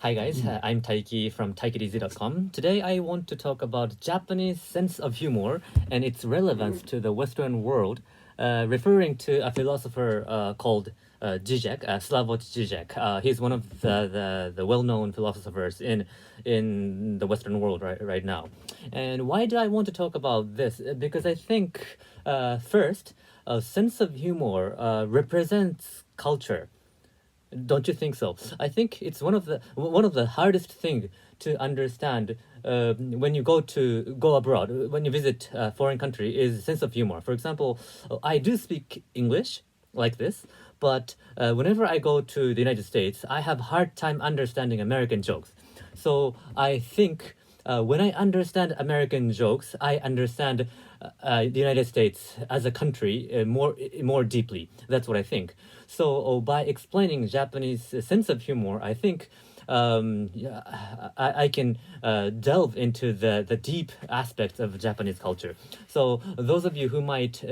Hi guys, I'm Taiki from taikirizi.com. Today I want to talk about Japanese sense of humor and its relevance to the Western world, referring to a philosopher called Žižek, Slavoj Zizek. He's one of the well-known philosophers in the Western world right now. And why do I want to talk about this? Because I think, first, a sense of humor represents culture. Don't you think so? I think it's one of the hardest thing to understand when you go abroad, when you visit a foreign country, is sense of humor. For example, I do speak English like this, but whenever I go to the United States, I have hard time understanding American jokes. So I think when I understand American jokes, I understand the United States as a country more deeply. That's what I think. So by explaining Japanese sense of humor, I think yeah, I can delve into the deep aspects of Japanese culture. So those of you who might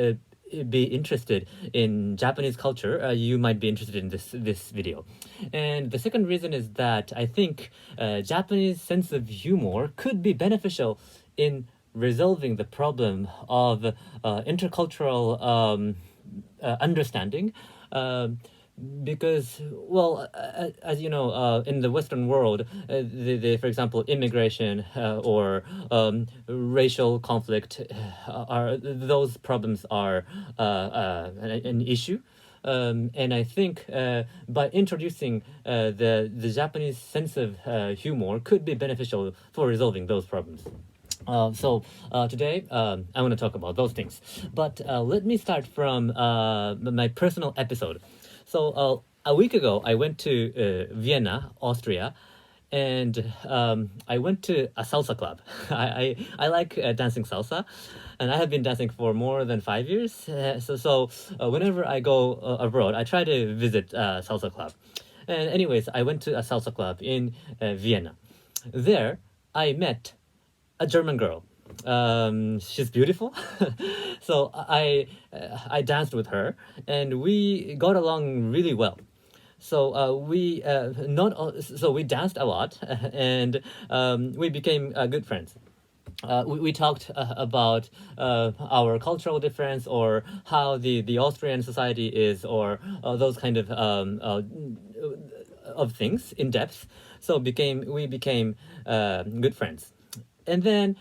be interested in Japanese culture, you might be interested in this video. And the second reason is that I think Japanese sense of humor could be beneficial in resolving the problem of intercultural understanding. Because, well, as you know, in the Western world, for example, immigration or racial conflict, those problems are an issue. And I think by introducing the Japanese sense of humor could be beneficial for resolving those problems. So today I want to talk about those things, but let me start from my personal episode. So a week ago I went to Vienna, Austria, and I went to a salsa club. I like dancing salsa, and I have been dancing for more than 5 years. So whenever I go abroad, I try to visit a salsa club. And anyways, I went to a salsa club in Vienna. There I met a German girl. She's beautiful, so I danced with her, and we got along really well. So we danced a lot, and we became good friends. We talked about our cultural difference, or how the Austrian society is, or those kind of things in depth. So we became good friends. And then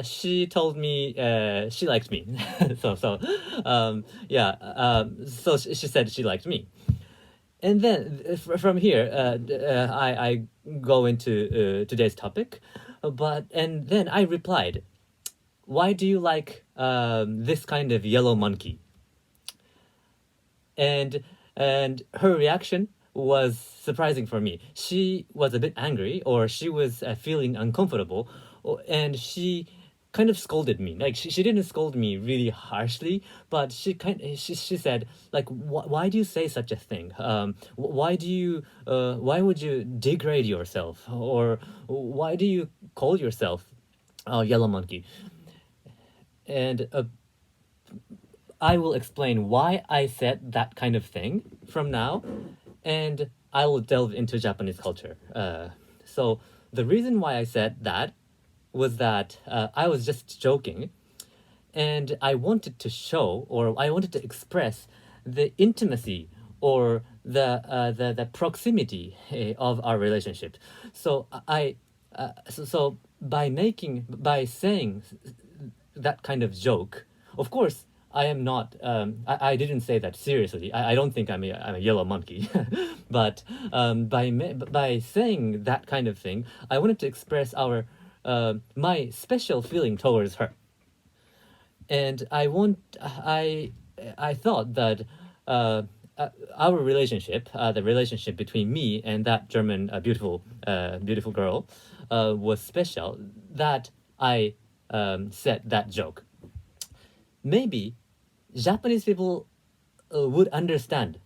she told me she liked me. So she said she liked me. And then from here, I go into today's topic. And then I replied, "Why do you like this kind of yellow monkey?" And her reaction was surprising for me. She was a bit angry, or she was feeling uncomfortable, and she kind of scolded me. Like she didn't scold me really harshly, but she said, like, why do you say such a thing? Why would you degrade yourself, or why do you call yourself yellow monkey? And I will explain why I said that kind of thing from now, and I will delve into Japanese culture. So the reason why I said that was that I was just joking, and I wanted to show, or I wanted to express the intimacy, or the proximity of our relationship. So so by saying that kind of joke, of course I am not. I didn't say that seriously. I don't think I'm a yellow monkey, but by saying that kind of thing, I wanted to express my special feeling towards her. And I thought that our relationship, the relationship between me and that German beautiful girl, was special. That I said that joke. Maybe Japanese people would understand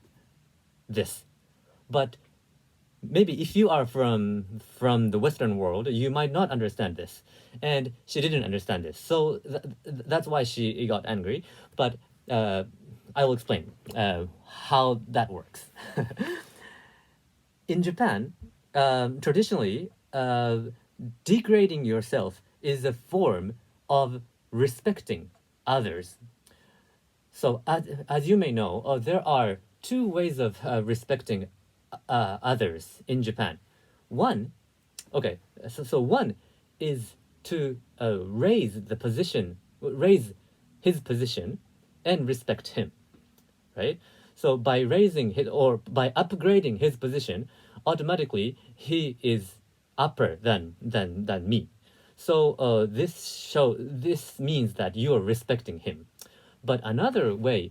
this, but maybe if you are from the Western world, you might not understand this. And she didn't understand this, so that's why she got angry. But I will explain how that works. In Japan, traditionally, degrading yourself is a form of respecting others. So, as you may know, there are two ways of respecting others in Japan. One, okay, so one is to raise his position and respect him, right? So by raising his or by upgrading his position, automatically he is upper than me. So this means that you are respecting him. But another way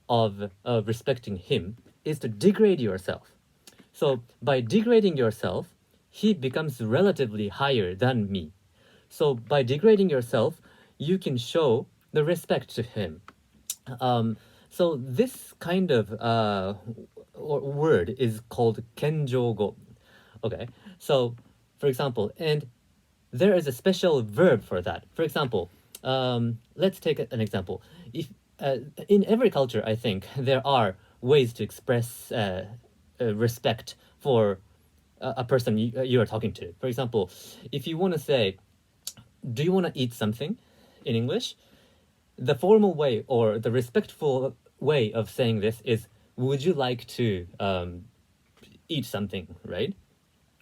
of respecting him is to degrade yourself. So by degrading yourself, he becomes relatively higher than me. So by degrading yourself, you can show the respect to him. So this kind of word is called kenjogo. Okay, so for example, and there is a special verb for that. For example, let's take an example. If in every culture, I think there are ways to express respect for a person you are talking to. For example, if you want to say, "Do you want to eat something?" in English, the formal way or the respectful way of saying this is, "Would you like to eat something?" Right?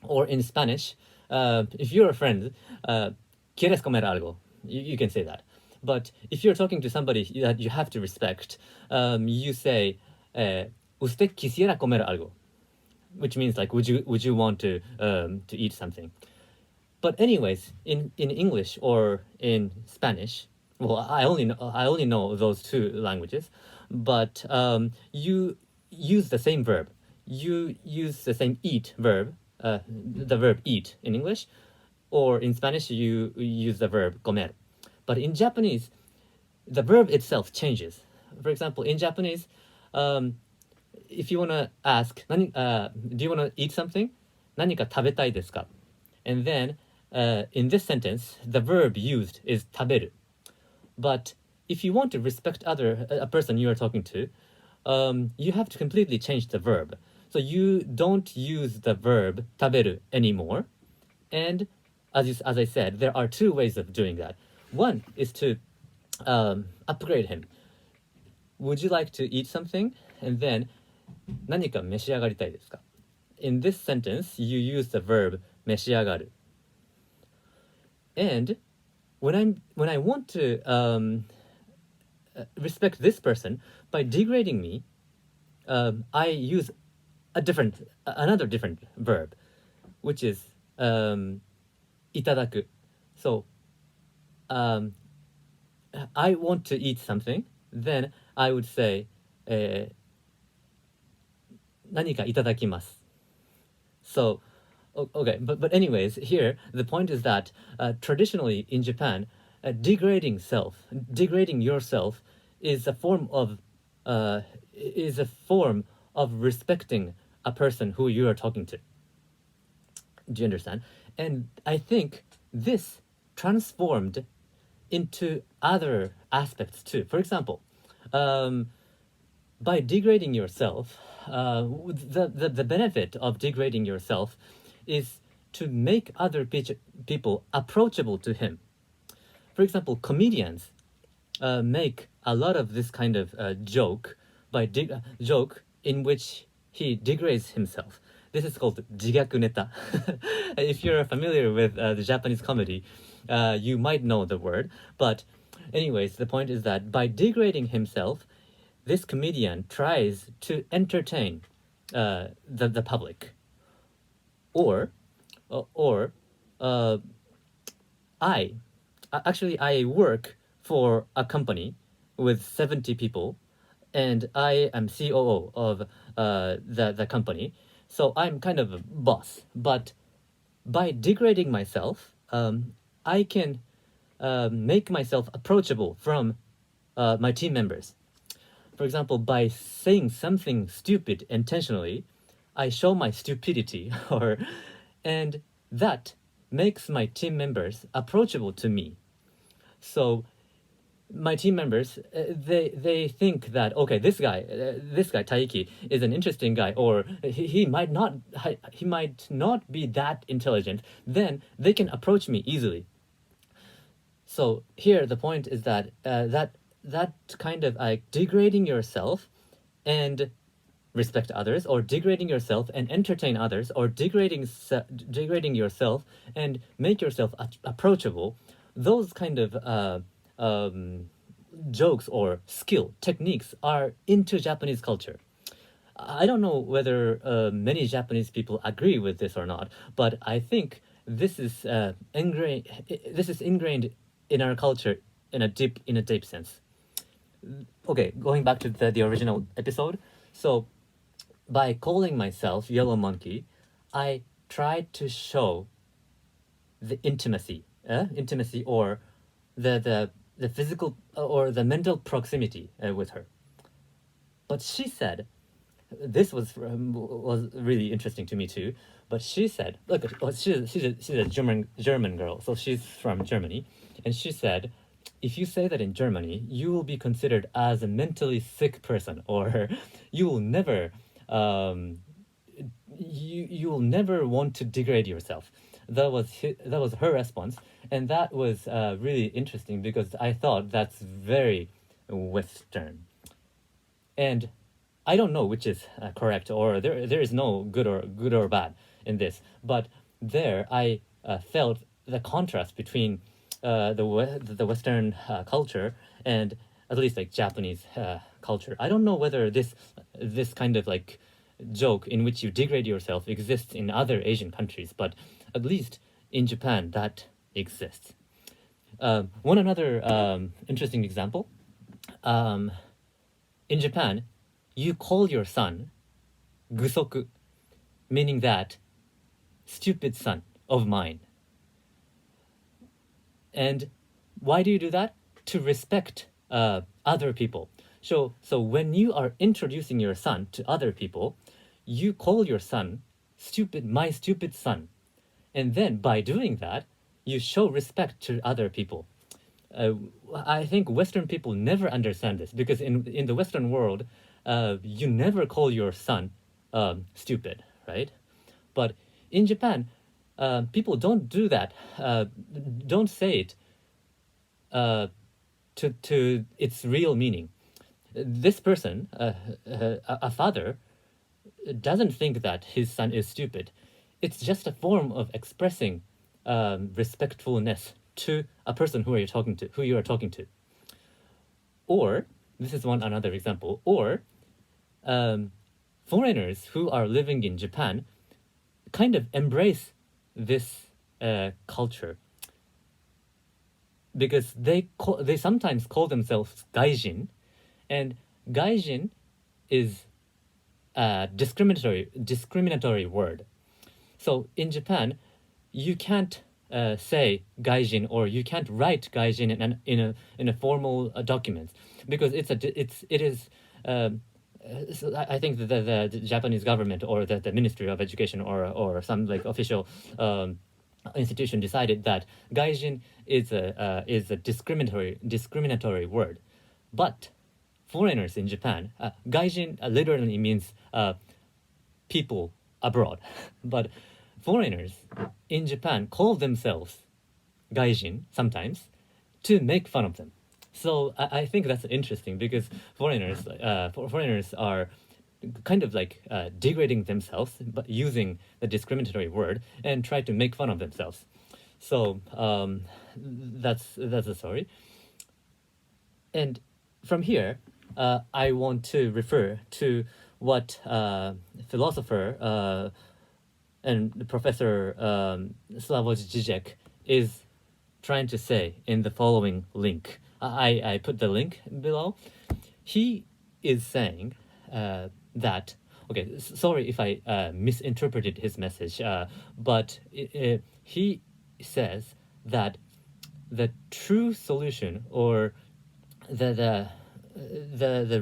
Or in Spanish, if you're a friend, ¿Quieres comer algo? You can say that. But if you're talking to somebody that you have to respect, you say, ¿Usted quisiera comer algo? Which means like, would you want to eat something? But anyways, in English or in Spanish, well, I only know those two languages, but you use the same verb. You use the same eat verb, the verb eat in English, or in Spanish you use the verb comer. But in Japanese, the verb itself changes. For example, in Japanese, if you want to ask, do you want to eat something? 何か食べたいですか? And then, in this sentence, the verb used is 食べる. But if you want to respect a person you are talking to, you have to completely change the verb. So you don't use the verb 食べる anymore. And as I said, there are two ways of doing that. One is to upgrade him. Would you like to eat something? And then, 何か召し上がりたいですか? In this sentence, you use the verb 召し上がる. And when I want to respect this person by degrading me, I use another different verb, which is いただく. So I want to eat something, then I would say 何かいただきます. So okay, but anyways, here the point is that traditionally in Japan, degrading yourself is a form of respecting a person who you are talking to. Do you understand? And I think this transformed into other aspects too. For example, by degrading yourself, the benefit of degrading yourself is to make other people approachable to him. For example, comedians make a lot of this kind of joke in which he degrades himself. This is called jigaku neta. If you're familiar with the Japanese comedy, you might know the word. But anyways, the point is that by degrading himself, this comedian tries to entertain the public. Or I work for a company with 70 people, and I am COO of the company. So I'm kind of a boss. But by degrading myself, I can make myself approachable from my team members. For example, by saying something stupid intentionally, I show my stupidity, and that makes my team members approachable to me. So my team members, they think that, okay, this guy Taiki is an interesting guy, or he might not be that intelligent. Then they can approach me easily. So here the point is that that kind of like degrading yourself and respect others, or degrading yourself and entertain others, or degrading yourself and make yourself approachable. Those kind of jokes or skill techniques are into Japanese culture. I don't know whether many Japanese people agree with this or not, but I think this is ingrained. This is ingrained in our culture in a deep sense. Okay, going back to the original episode. So, by calling myself Yellow Monkey, I tried to show the intimacy, or the physical or the mental proximity with her. But she said, this was really interesting to me too. But she said, look, she's a German girl, so she's from Germany, and she said, if you say that in Germany, you will be considered as a mentally sick person, or you will never you will never want to degrade yourself. That was her response, and that was really interesting because I thought that's very Western, and I don't know which is correct, or there is no good or bad in this, but there I felt the contrast between the Western culture and at least like Japanese culture. I don't know whether this kind of like joke in which you degrade yourself exists in other Asian countries, but at least in Japan that exists. One another interesting example. In Japan, you call your son gusoku, meaning that stupid son of mine. And why do you do that? To respect other people. So when you are introducing your son to other people, you call your son my stupid son. And then by doing that, you show respect to other people. I think Western people never understand this, because in the Western world, you never call your son stupid, right? But in Japan, people don't do that. Don't say it to its real meaning. This person, a father, doesn't think that his son is stupid. It's just a form of expressing respectfulness to a person who you are talking to. Or this is another example. Or foreigners who are living in Japan kind of embrace this culture, because they sometimes call themselves gaijin, and gaijin is a discriminatory word. So in Japan, you can't say gaijin, or you can't write gaijin in a formal document, because it is. So I think the Japanese government, or the Ministry of Education, or some like official institution decided that gaijin is a discriminatory word. But foreigners in Japan, gaijin literally means people abroad. But foreigners in Japan call themselves gaijin sometimes to make fun of them. So I think that's interesting, because foreigners are kind of like degrading themselves, but using the discriminatory word, and try to make fun of themselves. So that's a story. And from here, I want to refer to what philosopher and Professor Slavoj Zizek is trying to say in the following link. I put the link below. He is saying that, okay, sorry if I misinterpreted his message, but he says that the true solution, or the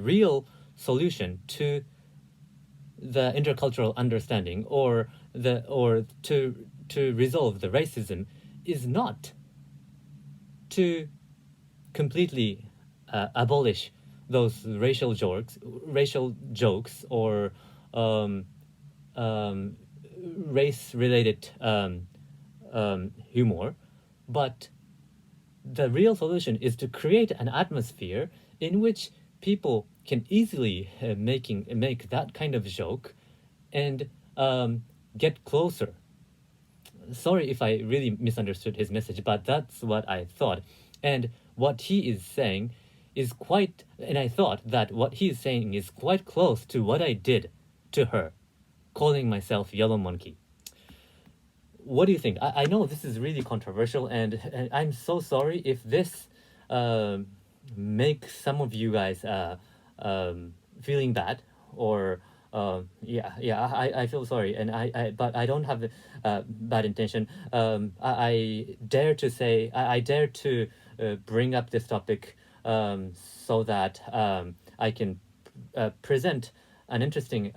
real solution to the intercultural understanding, or to resolve the racism, is not to completely abolish those racial jokes, or um, race-related humor, but the real solution is to create an atmosphere in which people can easily make that kind of joke and get closer. Sorry if I really misunderstood his message, but that's what I thought. And what he is saying is quite, and I thought that what he is saying is quite close to what I did to her, calling myself Yellow Monkey. What do you think? I know this is really controversial, and I'm so sorry if this makes some of you guys feeling bad, or I feel sorry, and but I don't have bad intention. I dare to say, I dare to bring up this topic so that I can present an interesting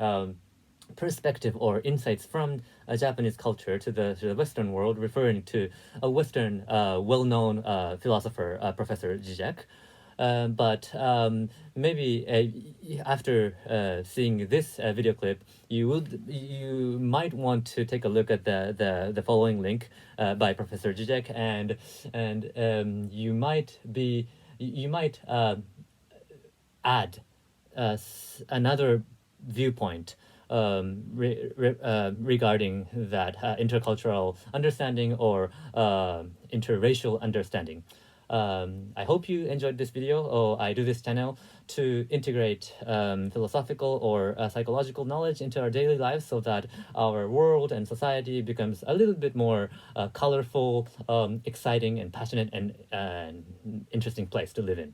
perspective or insights from Japanese culture to the Western world, referring to a Western well-known philosopher, Professor Žižek. But maybe after seeing this video clip, you might want to take a look at the following link by Professor Žižek, and you might add another viewpoint regarding that intercultural understanding or interracial understanding. I hope you enjoyed this video. I do this channel to integrate philosophical or psychological knowledge into our daily lives so that our world and society becomes a little bit more colorful, exciting, and passionate, and interesting place to live in.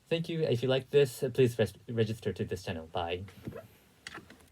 Thank you. If you like this, please register to this channel. Bye.